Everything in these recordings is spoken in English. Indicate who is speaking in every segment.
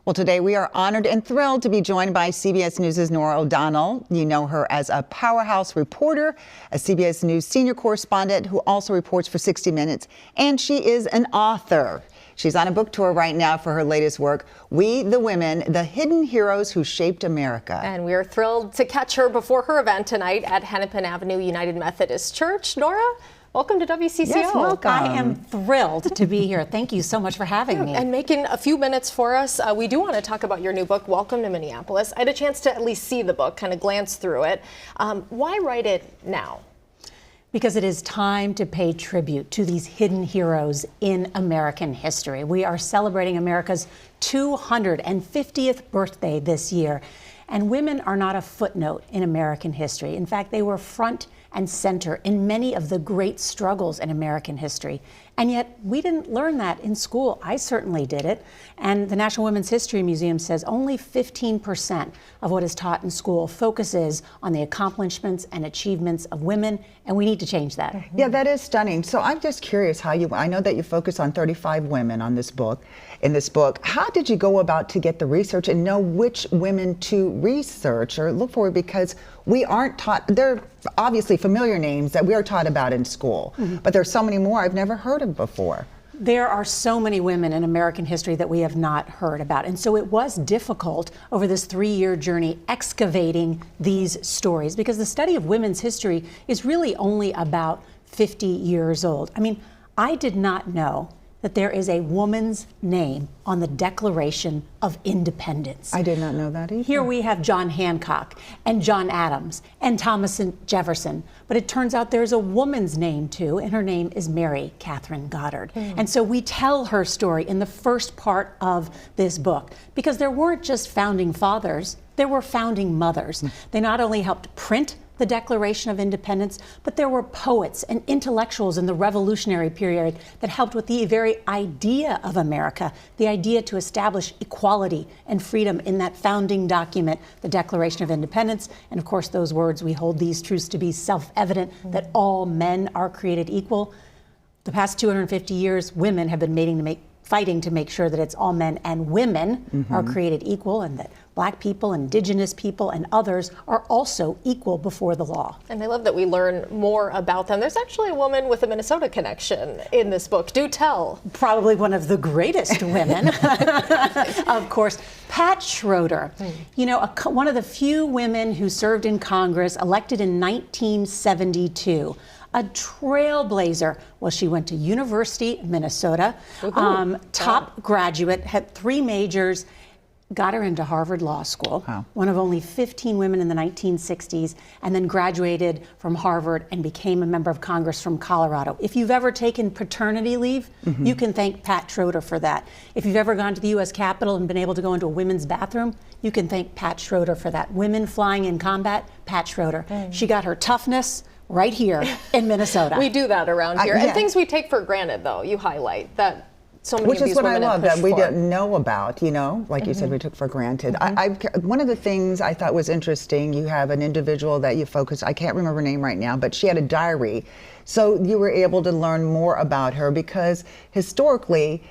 Speaker 1: Well, today we are honored and thrilled to be joined by CBS News' Norah O'Donnell. You know her as a powerhouse reporter, a CBS News senior correspondent who also reports for 60 Minutes, and she is an author. She's on a book tour right now for her latest work, We the Women, the Hidden Heroes Who Shaped America.
Speaker 2: And we are thrilled to catch her before her event tonight at Hennepin Avenue United Methodist Church. Norah, welcome to WCCO.
Speaker 1: Yes, welcome.
Speaker 3: I am thrilled to be here. Thank you so much for having me.
Speaker 2: And making a few minutes for us. We do want to talk about your new book, Welcome to Minneapolis. I had a chance to at least see the book, kind of glance through it. Why write it now?
Speaker 3: Because it is time to pay tribute to these hidden heroes in American history. We are celebrating America's 250th birthday this year. And women are not a footnote in American history. In fact, they were front and center in many of the great struggles in American history. And yet we didn't learn that in school. I certainly did it. And the National Women's History Museum says only 15% of what is taught in school focuses on the accomplishments and achievements of women, and we need to change that.
Speaker 1: Yeah, that is stunning. So I'm just curious how I know that you focus on 35 women on this book, in this book. How did you go about to get the research and know which women to research or look for? Because we aren't taught, they're obviously familiar names that we are taught about in school, but there's so many more I've never heard of before.
Speaker 3: There are so many women in American history that we have not heard about. And so it was difficult over this 3-year journey excavating these stories, because the study of women's history is really only about 50 years old. I mean, I did not know that there is a woman's name on the Declaration of Independence.
Speaker 1: I did not know that either.
Speaker 3: Here we have John Hancock and John Adams and Thomas Jefferson, but it turns out there's a woman's name too, and her name is Mary Catherine Goddard. And so we tell her story in the first part of this book, because there weren't just founding fathers, there were founding mothers. They not only helped print the Declaration of Independence, but there were poets and intellectuals in the Revolutionary period that helped with the very idea of America, the idea to establish equality and freedom in that founding document, the Declaration of Independence. And of course, those words, we hold these truths to be self-evident, that all men are created equal. The past 250 years, women have been fighting to make sure that it's all men and women are created equal, and that Black people, Indigenous people, and others are also equal before the law. And
Speaker 2: I love that we learn more about them. There's actually a woman with a Minnesota connection in this book. Do tell.
Speaker 3: Probably one of the greatest women, of course, Pat Schroeder. You know, one of the few women who served in Congress, elected in 1972. A trailblazer. Well, she went to University of Minnesota, top graduate, had 3 majors, got her into Harvard Law School, one of only 15 women in the 1960s, and then graduated from Harvard and became a member of Congress from Colorado. If you've ever taken paternity leave, you can thank Pat Schroeder for that. If you've ever gone to the U.S. Capitol and been able to go into a women's bathroom, you can thank Pat Schroeder for that. Women flying in combat, Pat Schroeder. She got her toughness right here in Minnesota.
Speaker 2: We do that around here. And things we take for granted, though, you highlight that so many
Speaker 1: Which
Speaker 2: of
Speaker 1: is
Speaker 2: these
Speaker 1: what I
Speaker 2: women
Speaker 1: love,
Speaker 2: have
Speaker 1: that we
Speaker 2: pushed for.
Speaker 1: didn't know about, you know, like you said, we took for granted. One of the things I thought was interesting, you have an individual that you focus, I can't remember her name right now, but she had a diary. So you were able to learn more about her, because historically,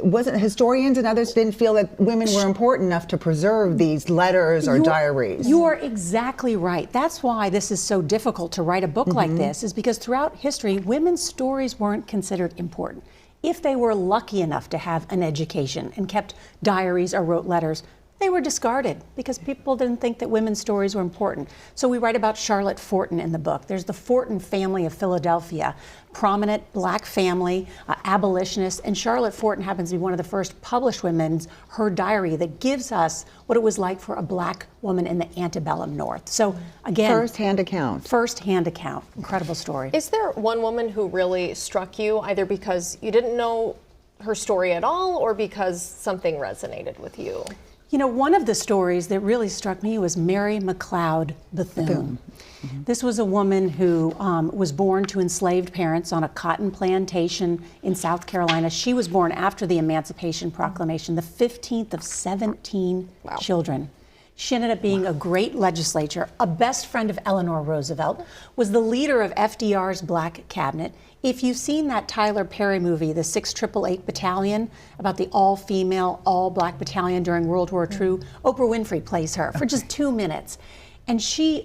Speaker 1: historians and others didn't feel that women were important enough to preserve these letters or diaries.
Speaker 3: You are exactly right. That's why this is so difficult to write a book like this, is because throughout history, women's stories weren't considered important. If they were lucky enough to have an education and kept diaries or wrote letters, they were discarded because people didn't think that women's stories were important. So we write about Charlotte Fortin in the book. There's the Fortin family of Philadelphia, prominent Black family, abolitionist, and Charlotte Fortin happens to be one of the first published women's, her diary that gives us what it was like for a Black woman in the antebellum North. So again,
Speaker 1: First-hand account.
Speaker 3: First-hand account. Incredible story.
Speaker 2: Is there one woman who really struck you, either because you didn't know her story at all or because something resonated with you?
Speaker 3: You know, one of the stories that really struck me was Mary McLeod Bethune. This was a woman who was born to enslaved parents on a cotton plantation in South Carolina. She was born after the Emancipation Proclamation, the 15th of 17 children. She ended up being a great legislator, a best friend of Eleanor Roosevelt, was the leader of FDR's Black Cabinet. If you've seen that Tyler Perry movie, the 6888 Battalion, about the all-female, all-Black battalion during World War II, Oprah Winfrey plays her for just 2 minutes. And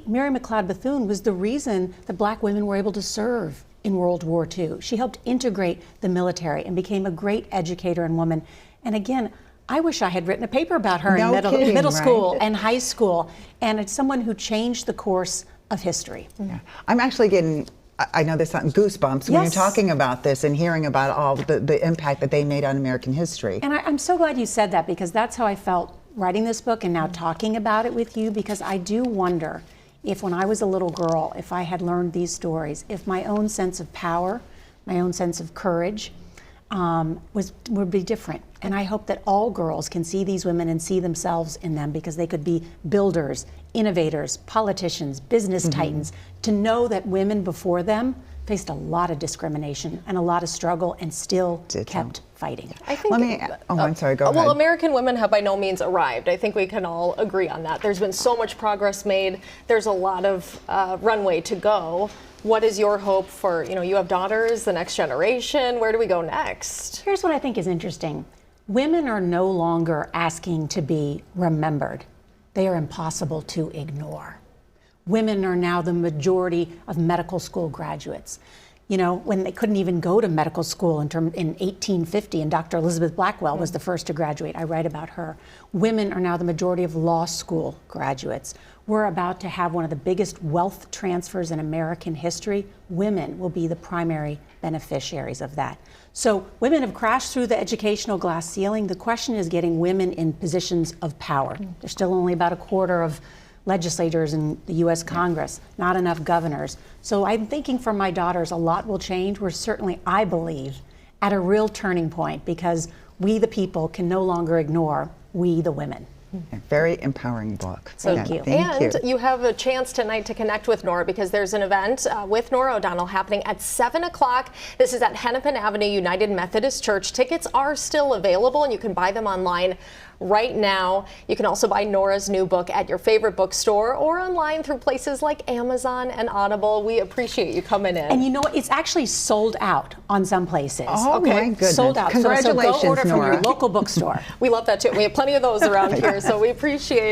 Speaker 3: Mary McLeod Bethune, was the reason that Black women were able to serve in World War II. She helped integrate the military and became a great educator and woman. And again, I wish I had written a paper about her in middle school and high school. And it's someone who changed the course of history.
Speaker 1: Yeah. I'm actually getting, I know there's some goosebumps when you're talking about this and hearing about all the impact that they made on American history.
Speaker 3: And I'm so glad you said that, because that's how I felt writing this book and now talking about it with you, because I do wonder if when I was a little girl, if I had learned these stories, if my own sense of power, my own sense of courage would be different. And I hope that all girls can see these women and see themselves in them, because they could be builders, innovators, politicians, business titans, to know that women before them faced a lot of discrimination and a lot of struggle and still kept fighting.
Speaker 2: I think,
Speaker 1: I'm sorry, go ahead.
Speaker 2: Well, American women have by no means arrived. I think we can all agree on that. There's been so much progress made. There's a lot of runway to go. What is your hope for, you have daughters, the next generation? Where do we go next?
Speaker 3: Here's what I think is interesting. Women are no longer asking to be remembered. They are impossible to ignore. Women are now the majority of medical school graduates. When they couldn't even go to medical school in 1850, and Dr. Elizabeth Blackwell was the first to graduate. I write about her. Women are now the majority of law school graduates. We're about to have one of the biggest wealth transfers in American history. Women will be the primary beneficiaries of that. So women have crashed through the educational glass ceiling. The question is getting women in positions of power. There's still only about a quarter of legislators in the U.S. Congress, not enough governors. So I'm thinking for my daughters, a lot will change. We're certainly, I believe, at a real turning point, because we, the people, can no longer ignore we, the women.
Speaker 1: A very empowering book.
Speaker 3: Thank you.
Speaker 2: And you have a chance tonight to connect with Norah, because there's an event with Norah O'Donnell happening at 7 o'clock. This is at Hennepin Avenue United Methodist Church. Tickets are still available, and you can buy them online right now. You can also buy Norah's new book at your favorite bookstore or online through places like Amazon and Audible. We appreciate you coming in.
Speaker 3: And you know what? It's actually sold out on some places.
Speaker 1: Oh, my goodness.
Speaker 3: Sold out.
Speaker 1: Congratulations,
Speaker 3: so go order
Speaker 1: Norah.
Speaker 3: from your local bookstore.
Speaker 2: We love that too. We have plenty of those around here, so we appreciate it.